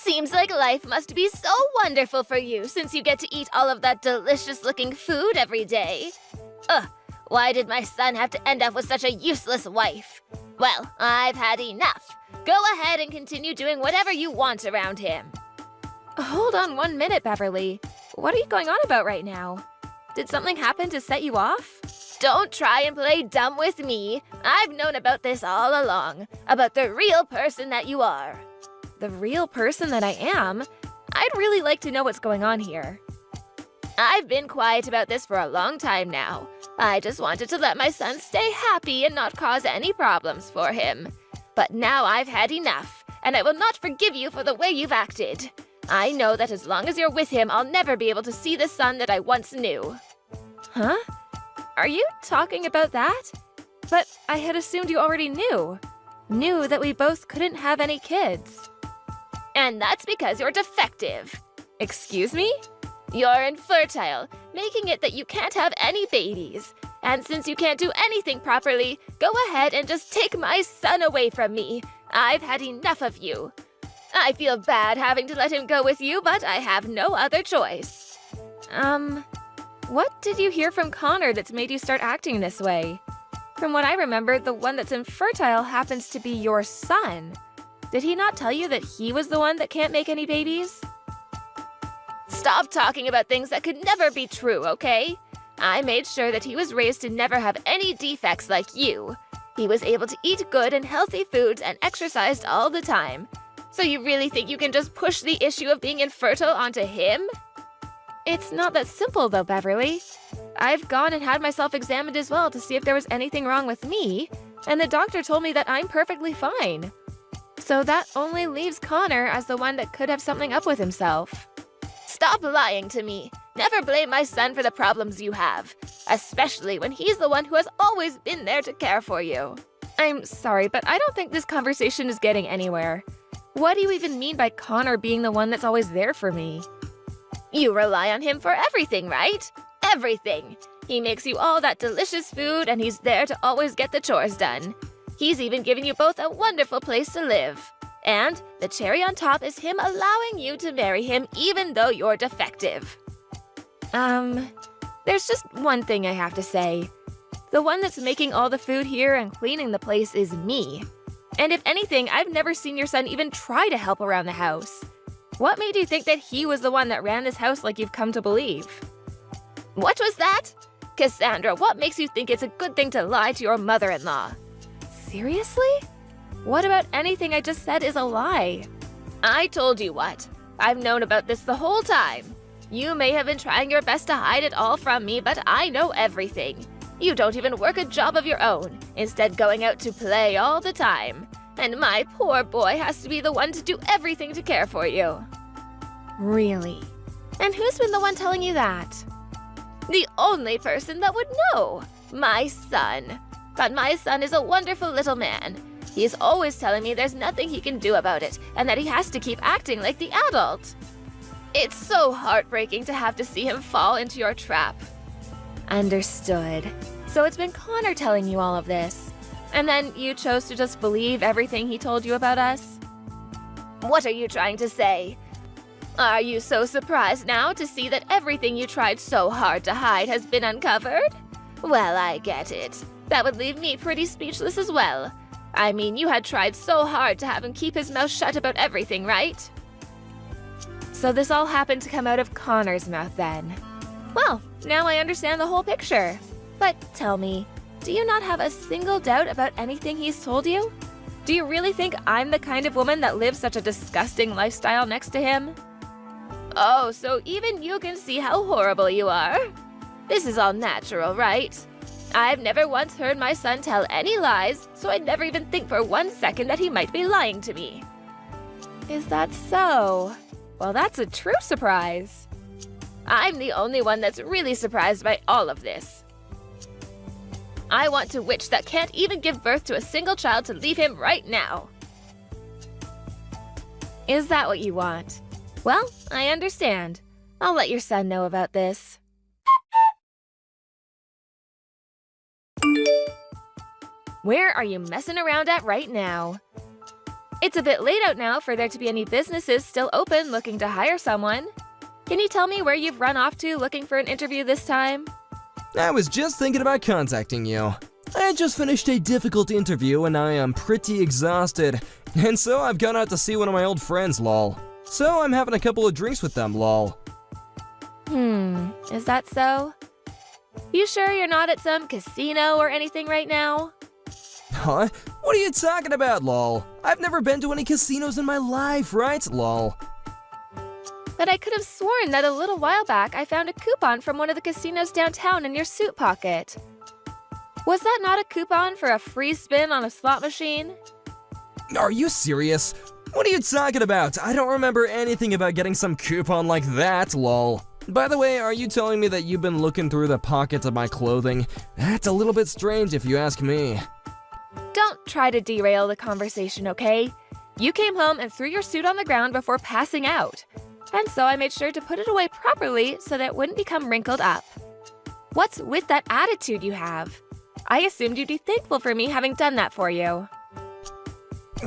Seems like life must be so wonderful for you since you get to eat all of that delicious-looking food every day. Ugh, why did my son have to end up with such a useless wife? Well, I've had enough. Go ahead and continue doing whatever you want around him. Hold on 1 minute, Beverly. What are you going on about right now? Did something happen to set you off? Don't try and play dumb with me. I've known about this all along, about the real person that you are. The real person that I am? I'd really like to know what's going on here. I've been quiet about this for a long time now. I just wanted to let my son stay happy and not cause any problems for him. But now I've had enough, and I will not forgive you for the way you've acted. I know that as long as you're with him, I'll never be able to see the son that I once knew. Huh? Are you talking about that? But I had assumed you already knew. Knew that we both couldn't have any kids. And that's because you're defective. Excuse me? You're infertile, making it that you can't have any babies. And since you can't do anything properly, go ahead and just take my son away from me. I've had enough of you. I feel bad having to let him go with you, but I have no other choice. What did you hear from Connor that's made you start acting this way? From what I remember, the one that's infertile happens to be your son. Did he not tell you that he was the one that can't make any babies? Stop talking about things that could never be true, okay? I made sure that he was raised to never have any defects like you. He was able to eat good and healthy foods and exercised all the time. So you really think you can just push the issue of being infertile onto him? It's not that simple though, Beverly. I've gone and had myself examined as well to see if there was anything wrong with me, and the doctor told me that I'm perfectly fine. So that only leaves Connor as the one that could have something up with himself. Stop lying to me. Never blame my son for the problems you have, especially when he's the one who has always been there to care for you. I'm sorry, but I don't think this conversation is getting anywhere. What do you even mean by Connor being the one that's always there for me? You rely on him for everything, right? Everything. He makes you all that delicious food and he's there to always get the chores done. He's even given you both a wonderful place to live. And the cherry on top is him allowing you to marry him even though you're defective. There's just one thing I have to say. The one that's making all the food here and cleaning the place is me. And if anything, I've never seen your son even try to help around the house. What made you think that he was the one that ran this house like you've come to believe? What was that? Cassandra, what makes you think it's a good thing to lie to your mother-in-law? Seriously? What about anything I just said is a lie? I told you what. I've known about this the whole time. You may have been trying your best to hide it all from me, but I know everything. You don't even work a job of your own, instead going out to play all the time. And my poor boy has to be the one to do everything to care for you. Really? And who's been the one telling you that? The only person that would know. My son. But my son is a wonderful little man. He's always telling me there's nothing he can do about it, and that he has to keep acting like the adult. It's so heartbreaking to have to see him fall into your trap. Understood. So it's been Connor telling you all of this. And then you chose to just believe everything he told you about us? What are you trying to say? Are you so surprised now to see that everything you tried so hard to hide has been uncovered? Well, I get it. That would leave me pretty speechless as well. I mean, you had tried so hard to have him keep his mouth shut about everything, right? So this all happened to come out of Connor's mouth then. Well, now I understand the whole picture. But tell me, do you not have a single doubt about anything he's told you? Do you really think I'm the kind of woman that lives such a disgusting lifestyle next to him? Oh, so even you can see how horrible you are? This is all natural, right? I've never once heard my son tell any lies, so I'd never even think for 1 second that he might be lying to me. Is that so? Well, that's a true surprise. I'm the only one that's really surprised by all of this. I want a witch that can't even give birth to a single child to leave him right now. Is that what you want? Well, I understand. I'll let your son know about this. Where are you messing around at right now? It's a bit late out now for there to be any businesses still open looking to hire someone. Can you tell me where you've run off to looking for an interview this time? I was just thinking about contacting you. I just finished a difficult interview and I am pretty exhausted. And so I've gone out to see one of my old friends, lol. So I'm having a couple of drinks with them, lol. Is that so? You sure you're not at some casino or anything right now? Huh? What are you talking about, lol? I've never been to any casinos in my life, right, lol? But I could have sworn that a little while back I found a coupon from one of the casinos downtown in your suit pocket. Was that not a coupon for a free spin on a slot machine? Are you serious? What are you talking about? I don't remember anything about getting some coupon like that, lol. By the way, are you telling me that you've been looking through the pockets of my clothing? That's a little bit strange if you ask me. Don't try to derail the conversation, okay? You came home and threw your suit on the ground before passing out. And so I made sure to put it away properly so that it wouldn't become wrinkled up. What's with that attitude you have? I assumed you'd be thankful for me having done that for you.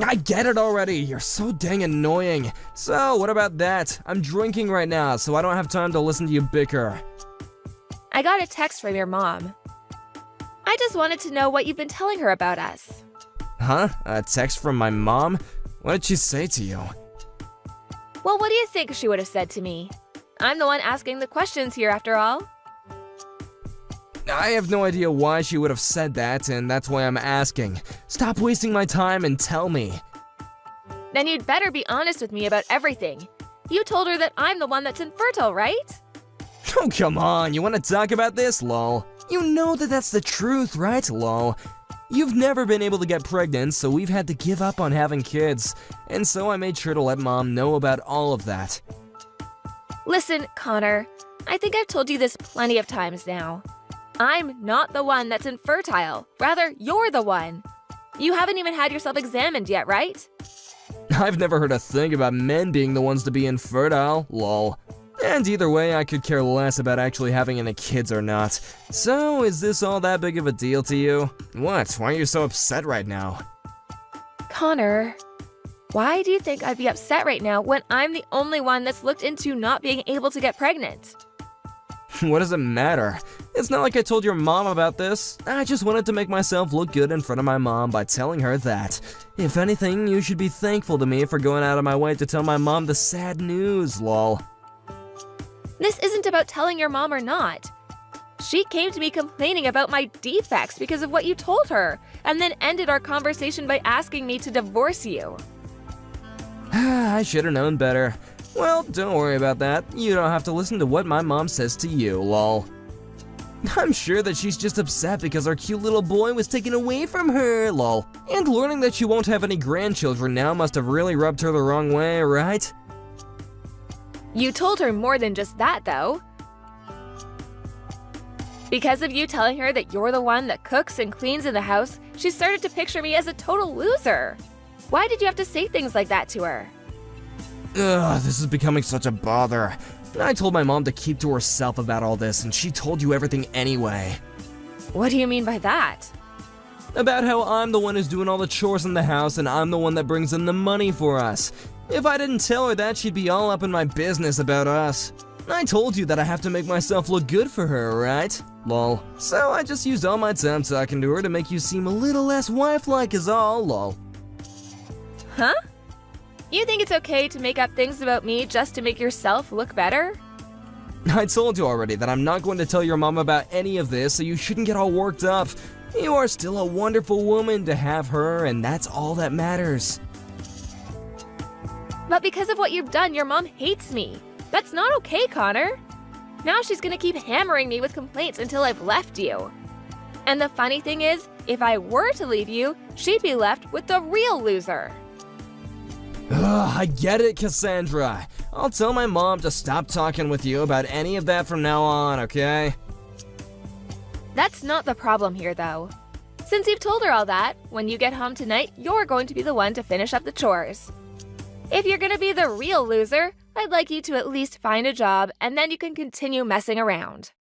I get it already. You're so dang annoying. So, what about that? I'm drinking right now, so I don't have time to listen to you bicker. I got a text from your mom. I just wanted to know what you've been telling her about us. Huh? A text from my mom? What did she say to you? Well, what do you think she would have said to me? I'm the one asking the questions here after all. I have no idea why she would have said that, and that's why I'm asking. Stop wasting my time and tell me. Then you'd better be honest with me about everything. You told her that I'm the one that's infertile, right? Oh, come on. You want to talk about this, lol? You know that that's the truth, right, lol? You've never been able to get pregnant, so we've had to give up on having kids. And so I made sure to let Mom know about all of that. Listen, Connor, I think I've told you this plenty of times now. I'm not the one that's infertile. Rather, you're the one. You haven't even had yourself examined yet, right? I've never heard a thing about men being the ones to be infertile, lol. And either way, I could care less about actually having any kids or not. So, is this all that big of a deal to you? What? Why are you so upset right now? Connor, why do you think I'd be upset right now when I'm the only one that's looked into not being able to get pregnant? What does it matter? It's not like I told your mom about this. I just wanted to make myself look good in front of my mom by telling her that. If anything, you should be thankful to me for going out of my way to tell my mom the sad news, lol. This isn't about telling your mom or not. She came to me complaining about my defects because of what you told her, and then ended our conversation by asking me to divorce you. I should have known better. Well, don't worry about that. You don't have to listen to what my mom says to you, lol. I'm sure that she's just upset because our cute little boy was taken away from her, lol. And learning that she won't have any grandchildren now must have really rubbed her the wrong way, right? You told her more than just that, though. Because of you telling her that you're the one that cooks and cleans in the house, she started to picture me as a total loser. Why did you have to say things like that to her? Ugh, this is becoming such a bother. I told my mom to keep to herself about all this, and she told you everything anyway. What do you mean by that? About how I'm the one who's doing all the chores in the house, and I'm the one that brings in the money for us. If I didn't tell her that, she'd be all up in my business about us. I told you that I have to make myself look good for her, right? Lol. So I just used all my time talking to her to make you seem a little less wife-like is all, lol. Huh? You think it's okay to make up things about me just to make yourself look better? I told you already that I'm not going to tell your mom about any of this, so you shouldn't get all worked up. You are still a wonderful woman to have her, and that's all that matters. But because of what you've done, your mom hates me. That's not okay, Connor. Now she's gonna keep hammering me with complaints until I've left you. And the funny thing is, if I were to leave you, she'd be left with the real loser. Ugh, I get it, Cassandra. I'll tell my mom to stop talking with you about any of that from now on, okay? That's not the problem here, though. Since you've told her all that, when you get home tonight, you're going to be the one to finish up the chores. If you're gonna be the real loser, I'd like you to at least find a job, and then you can continue messing around.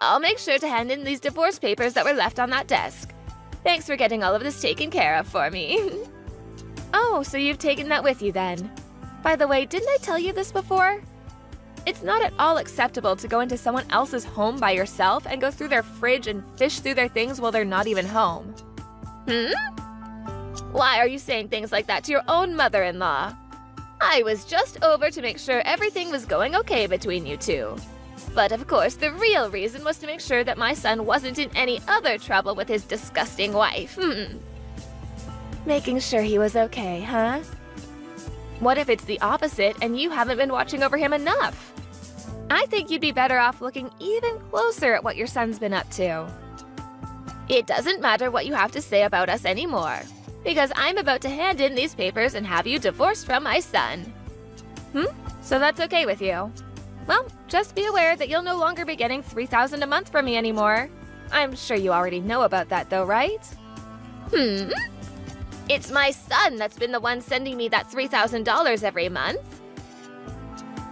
I'll make sure to hand in these divorce papers that were left on that desk. Thanks for getting all of this taken care of for me. Oh, so you've taken that with you then. By the way, didn't I tell you this before? It's not at all acceptable to go into someone else's home by yourself and go through their fridge and fish through their things while they're not even home. Why are you saying things like that to your own mother-in-law? I was just over to make sure everything was going okay between you two. But of course, the real reason was to make sure that my son wasn't in any other trouble with his disgusting wife. Making sure he was okay, huh? What if it's the opposite and you haven't been watching over him enough? I think you'd be better off looking even closer at what your son's been up to. It doesn't matter what you have to say about us anymore, because I'm about to hand in these papers and have you divorced from my son. So that's okay with you? Well, just be aware that you'll no longer be getting $3,000 a month from me anymore. I'm sure you already know about that though, right? It's my son that's been the one sending me that $3,000 every month.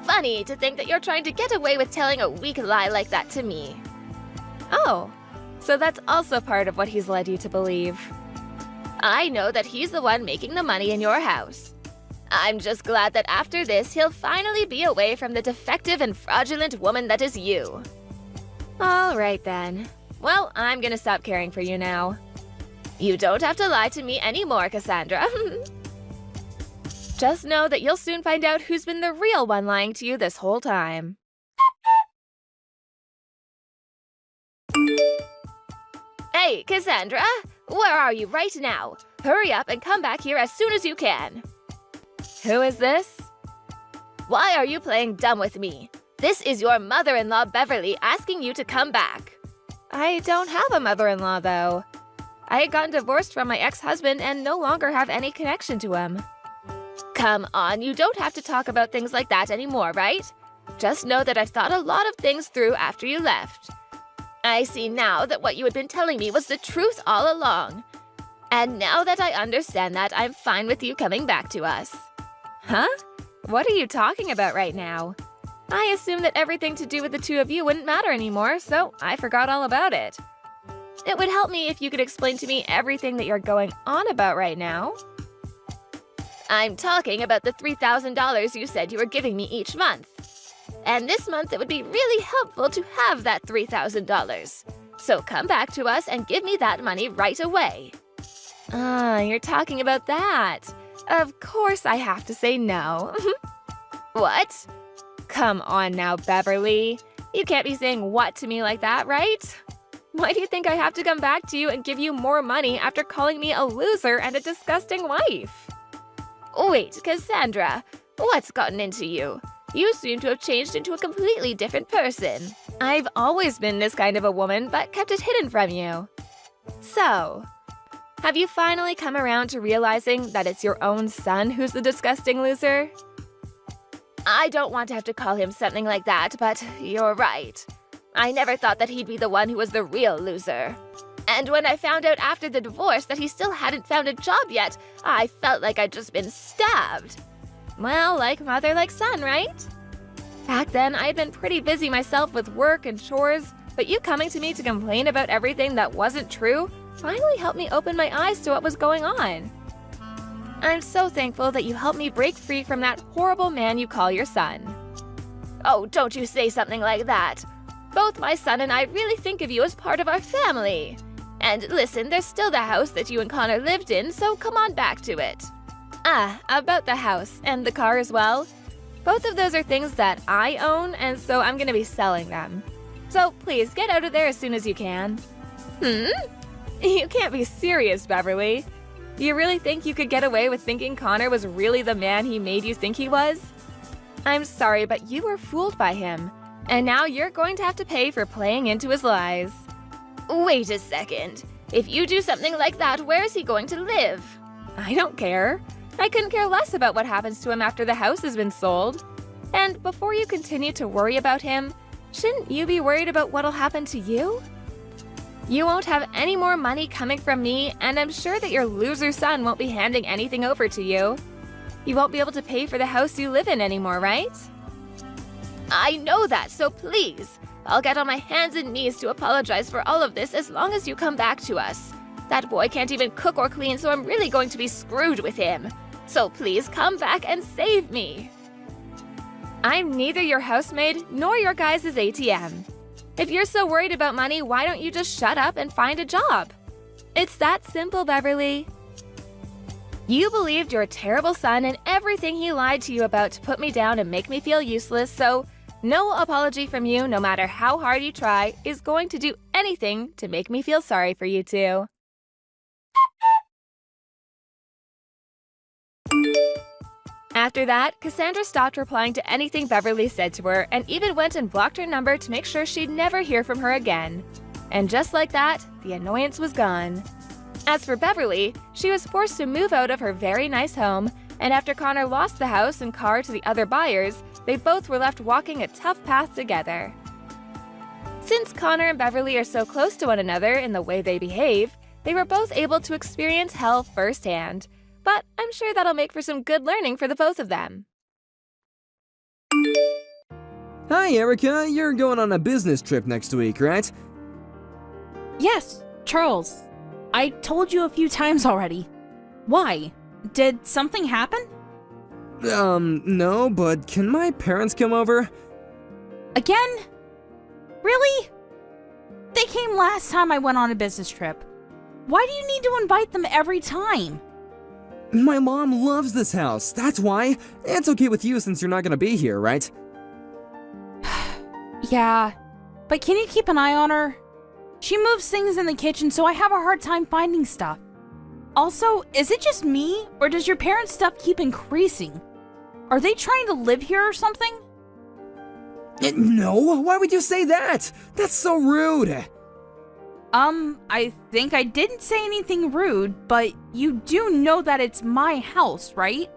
Funny to think that you're trying to get away with telling a weak lie like that to me. Oh, so that's also part of what he's led you to believe. I know that he's the one making the money in your house. I'm just glad that after this, he'll finally be away from the defective and fraudulent woman that is you. All right then. Well, I'm gonna stop caring for you now. You don't have to lie to me anymore, Cassandra. Just know that you'll soon find out who's been the real one lying to you this whole time. Hey, Cassandra, where are you right now? Hurry up and come back here as soon as you can. Who is this? Why are you playing dumb with me? This is your mother-in-law, Beverly, asking you to come back. I don't have a mother-in-law, though. I had gotten divorced from my ex-husband and no longer have any connection to him. Come on, you don't have to talk about things like that anymore, right? Just know that I've thought a lot of things through after you left. I see now that what you had been telling me was the truth all along. And now that I understand that, I'm fine with you coming back to us. Huh? What are you talking about right now? I assumed that everything to do with the two of you wouldn't matter anymore, so I forgot all about it. It would help me if you could explain to me everything that you're going on about right now. I'm talking about the $3,000 you said you were giving me each month. And this month it would be really helpful to have that $3,000. So come back to us and give me that money right away. Ah, you're talking about that. Of course I have to say no. What? Come on now, Beverly. You can't be saying what to me like that, right? Why do you think I have to come back to you and give you more money after calling me a loser and a disgusting wife? Wait, Cassandra, what's gotten into you? You seem to have changed into a completely different person. I've always been this kind of a woman, but kept it hidden from you. So, have you finally come around to realizing that it's your own son who's the disgusting loser? I don't want to have to call him something like that, but you're right. I never thought that he'd be the one who was the real loser. And when I found out after the divorce that he still hadn't found a job yet, I felt like I'd just been stabbed. Well, like mother, like son, right? Back then, I'd been pretty busy myself with work and chores, but you coming to me to complain about everything that wasn't true finally helped me open my eyes to what was going on. I'm so thankful that you helped me break free from that horrible man you call your son. Oh, don't you say something like that. Both my son and I really think of you as part of our family. And listen, there's still the house that you and Connor lived in, so come on back to it. Ah, about the house and the car as well. Both of those are things that I own, and so I'm gonna be selling them. So please, get out of there as soon as you can. You can't be serious, Beverly. You really think you could get away with thinking Connor was really the man he made you think he was? I'm sorry, but you were fooled by him. And now you're going to have to pay for playing into his lies. Wait a second. If you do something like that, where is he going to live? I don't care. I couldn't care less about what happens to him after the house has been sold. And before you continue to worry about him, shouldn't you be worried about what'll happen to you? You won't have any more money coming from me, and I'm sure that your loser son won't be handing anything over to you. You won't be able to pay for the house you live in anymore, right? I know that, so please. I'll get on my hands and knees to apologize for all of this as long as you come back to us. That boy can't even cook or clean, so I'm really going to be screwed with him. So please come back and save me. I'm neither your housemaid nor your guys' ATM. If you're so worried about money, why don't you just shut up and find a job? It's that simple, Beverly. You believed your terrible son and everything he lied to you about to put me down and make me feel useless, so no apology from you, no matter how hard you try, is going to do anything to make me feel sorry for you two. After that, Cassandra stopped replying to anything Beverly said to her and even went and blocked her number to make sure she'd never hear from her again. And just like that, the annoyance was gone. As for Beverly, she was forced to move out of her very nice home, and after Connor lost the house and car to the other buyers, they both were left walking a tough path together. Since Connor and Beverly are so close to one another in the way they behave, they were both able to experience hell firsthand. But I'm sure that'll make for some good learning for the both of them. Hi, Erica. You're going on a business trip next week, right? Yes, Charles. I told you a few times already. Why? Did something happen? No, but can my parents come over? Again? Really? They came last time I went on a business trip. Why do you need to invite them every time? My mom loves this house, that's why. It's okay with you since you're not gonna be here, right? Yeah, but can you keep an eye on her? She moves things in the kitchen, so I have a hard time finding stuff. Also, is it just me, or does your parents' stuff keep increasing? Are they trying to live here or something? No, why would you say that? That's so rude. I think I didn't say anything rude, but you do know that it's my house, right?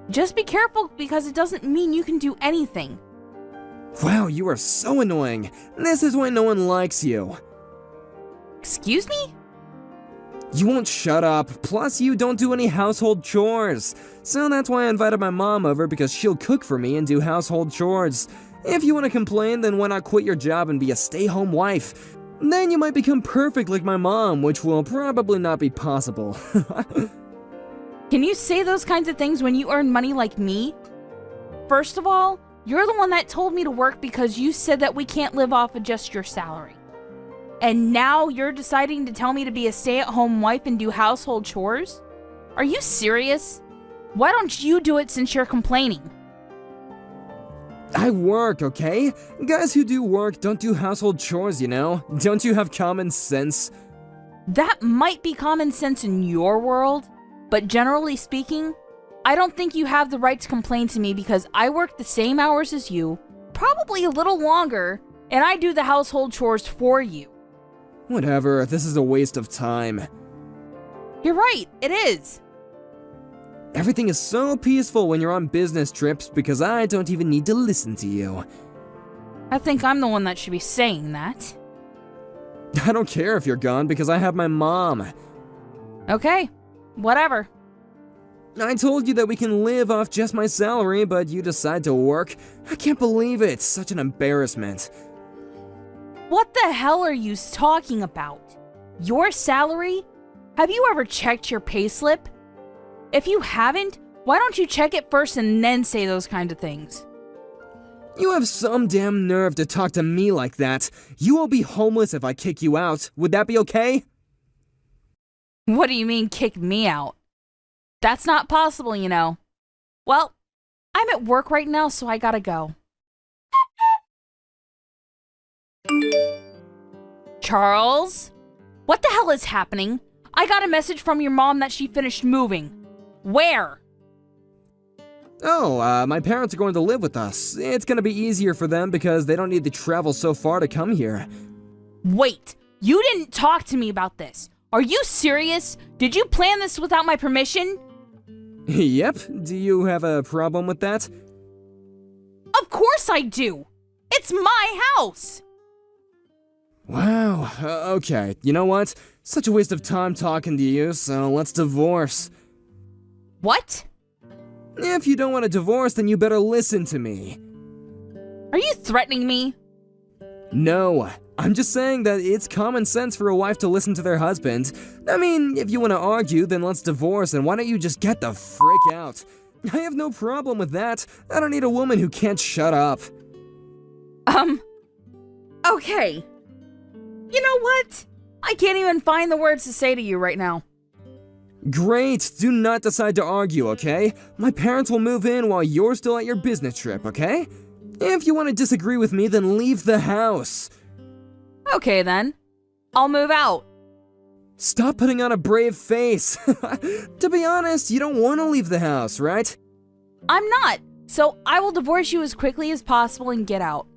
Just be careful because it doesn't mean you can do anything. Wow, you are so annoying. This is why no one likes you. Excuse me? You won't shut up, plus you don't do any household chores. So that's why I invited my mom over, because she'll cook for me and do household chores. If you want to complain, then why not quit your job and be a stay-home wife? Then you might become perfect like my mom, which will probably not be possible. Can you say those kinds of things when you earn money like me? First of all, you're the one that told me to work because you said that we can't live off of just your salary. And now you're deciding to tell me to be a stay-at-home wife and do household chores? Are you serious? Why don't you do it since you're complaining? I work, okay? Guys who do work don't do household chores, you know? Don't you have common sense? That might be common sense in your world, but generally speaking, I don't think you have the right to complain to me because I work the same hours as you, probably a little longer, and I do the household chores for you. Whatever, this is a waste of time. You're right, it is. Everything is so peaceful when you're on business trips because I don't even need to listen to you. I think I'm the one that should be saying that. I don't care if you're gone because I have my mom. Okay, whatever. I told you that we can live off just my salary, but you decide to work. I can't believe it. Such an embarrassment. What the hell are you talking about? Your salary? Have you ever checked your payslip? If you haven't, why don't you check it first and then say those kind of things? You have some damn nerve to talk to me like that. You will be homeless if I kick you out. Would that be okay? What do you mean, kick me out? That's not possible, you know. Well, I'm at work right now, so I gotta go. Charles? What the hell is happening? I got a message from your mom that she finished moving. Where? Oh, my parents are going to live with us. It's gonna be easier for them because they don't need to travel so far to come here. Wait, you didn't talk to me about this. Are you serious? Did you plan this without my permission? Yep. Do you have a problem with that? Of course I do. It's my house. Wow, okay. You know what? Such a waste of time talking to you, so let's divorce. What? If you don't want a divorce, then you better listen to me. Are you threatening me? No, I'm just saying that it's common sense for a wife to listen to their husband. I mean, if you want to argue, then let's divorce, and why don't you just get the frick out? I have no problem with that. I don't need a woman who can't shut up. Okay. You know what? I can't even find the words to say to you right now. Great, do not decide to argue, okay? My parents will move in while you're still at your business trip, okay? If you want to disagree with me, then leave the house. Okay then. I'll move out. Stop putting on a brave face. To be honest, you don't want to leave the house, right? I'm not. So I will divorce you as quickly as possible and get out.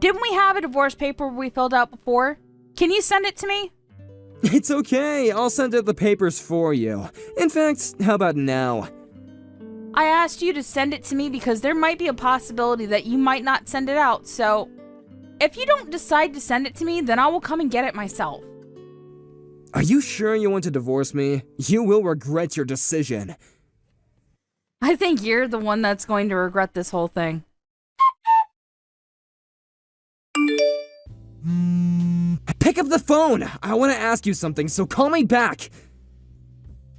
Didn't we have a divorce paper we filled out before? Can you send it to me? It's okay, I'll send out the papers for you. In fact, how about now? I asked you to send it to me because there might be a possibility that you might not send it out, so if you don't decide to send it to me, then I will come and get it myself. Are you sure you want to divorce me? You will regret your decision. I think you're the one that's going to regret this whole thing. Pick up the phone! I want to ask you something, so call me back!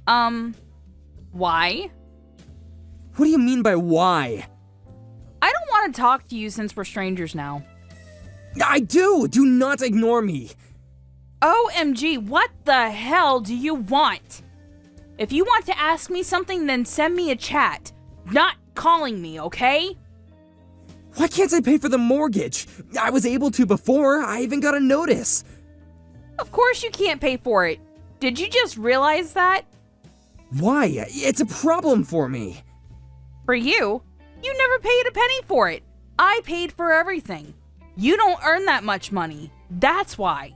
Why? What do you mean by why? I don't want to talk to you since we're strangers now. I do! Do not ignore me! OMG, what the hell do you want? If you want to ask me something, then send me a chat. Not calling me, okay? Why can't I pay for the mortgage? I was able to before, I even got a notice. Of course you can't pay for it. Did you just realize that? Why? It's a problem for me. For you, you never paid a penny for it. I paid for everything. You don't earn that much money. That's why.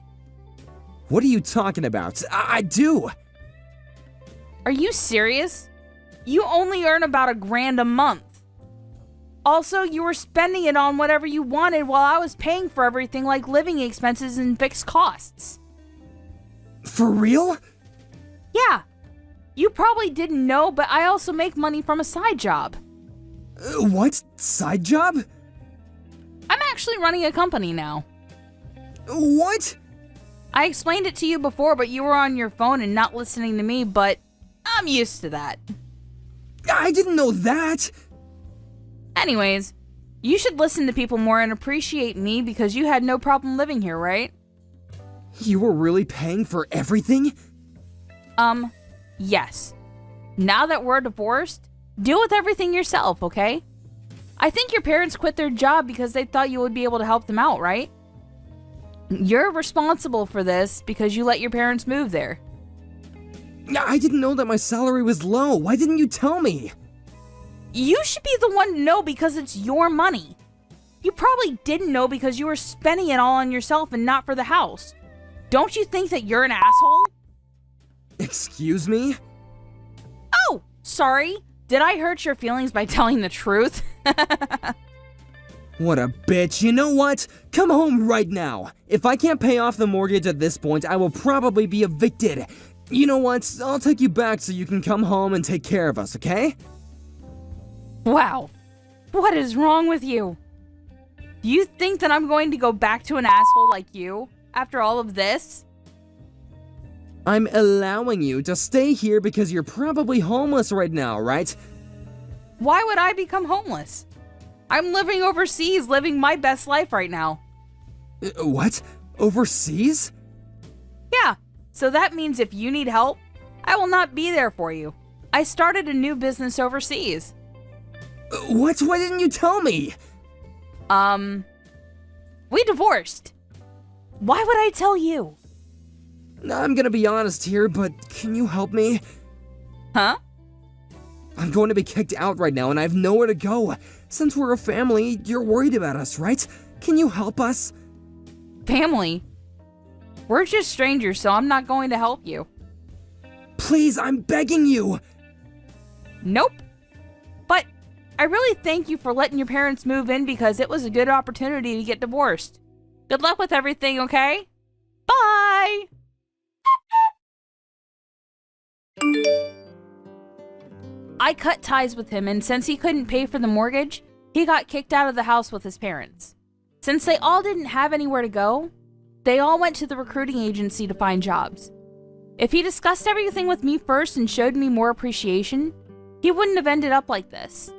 What are you talking about? I do. Are you serious? You only earn about $1,000 a month. Also, you were spending it on whatever you wanted while I was paying for everything like living expenses and fixed costs. For real? Yeah. You probably didn't know, but I also make money from a side job. What? Side job? I'm actually running a company now. What? I explained it to you before, but you were on your phone and not listening to me, but I'm used to that. I didn't know that. Anyways, you should listen to people more and appreciate me because you had no problem living here, right? You were really paying for everything? Yes. Now that we're divorced, deal with everything yourself, okay? I think your parents quit their job because they thought you would be able to help them out, right? You're responsible for this because you let your parents move there. I didn't know that my salary was low. Why didn't you tell me? You should be the one to know because it's your money. You probably didn't know because you were spending it all on yourself and not for the house. Don't you think that you're an asshole? Excuse me? Oh, sorry. Did I hurt your feelings by telling the truth? What a bitch. You know what? Come home right now. If I can't pay off the mortgage at this point, I will probably be evicted. You know what? I'll take you back so you can come home and take care of us, okay? Wow. What is wrong with you? Do you think that I'm going to go back to an asshole like you after all of this? I'm allowing you to stay here because you're probably homeless right now, right? Why would I become homeless? I'm living overseas, living my best life right now. What? Overseas? Yeah, so that means if you need help, I will not be there for you. I started a new business overseas. What? Why didn't you tell me? We divorced. Why would I tell you? I'm gonna be honest here, but can you help me? Huh? I'm going to be kicked out right now and I have nowhere to go. Since we're a family, you're worried about us, right? Can you help us? Family? We're just strangers, so I'm not going to help you. Please, I'm begging you. Nope. But I really thank you for letting your parents move in because it was a good opportunity to get divorced. Good luck with everything, okay? Bye! I cut ties with him, and since he couldn't pay for the mortgage, he got kicked out of the house with his parents. Since they all didn't have anywhere to go, they all went to the recruiting agency to find jobs. If he discussed everything with me first and showed me more appreciation, he wouldn't have ended up like this.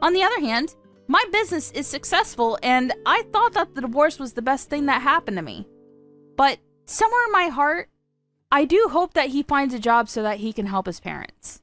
On the other hand, my business is successful and I thought that the divorce was the best thing that happened to me. But somewhere in my heart, I do hope that he finds a job so that he can help his parents.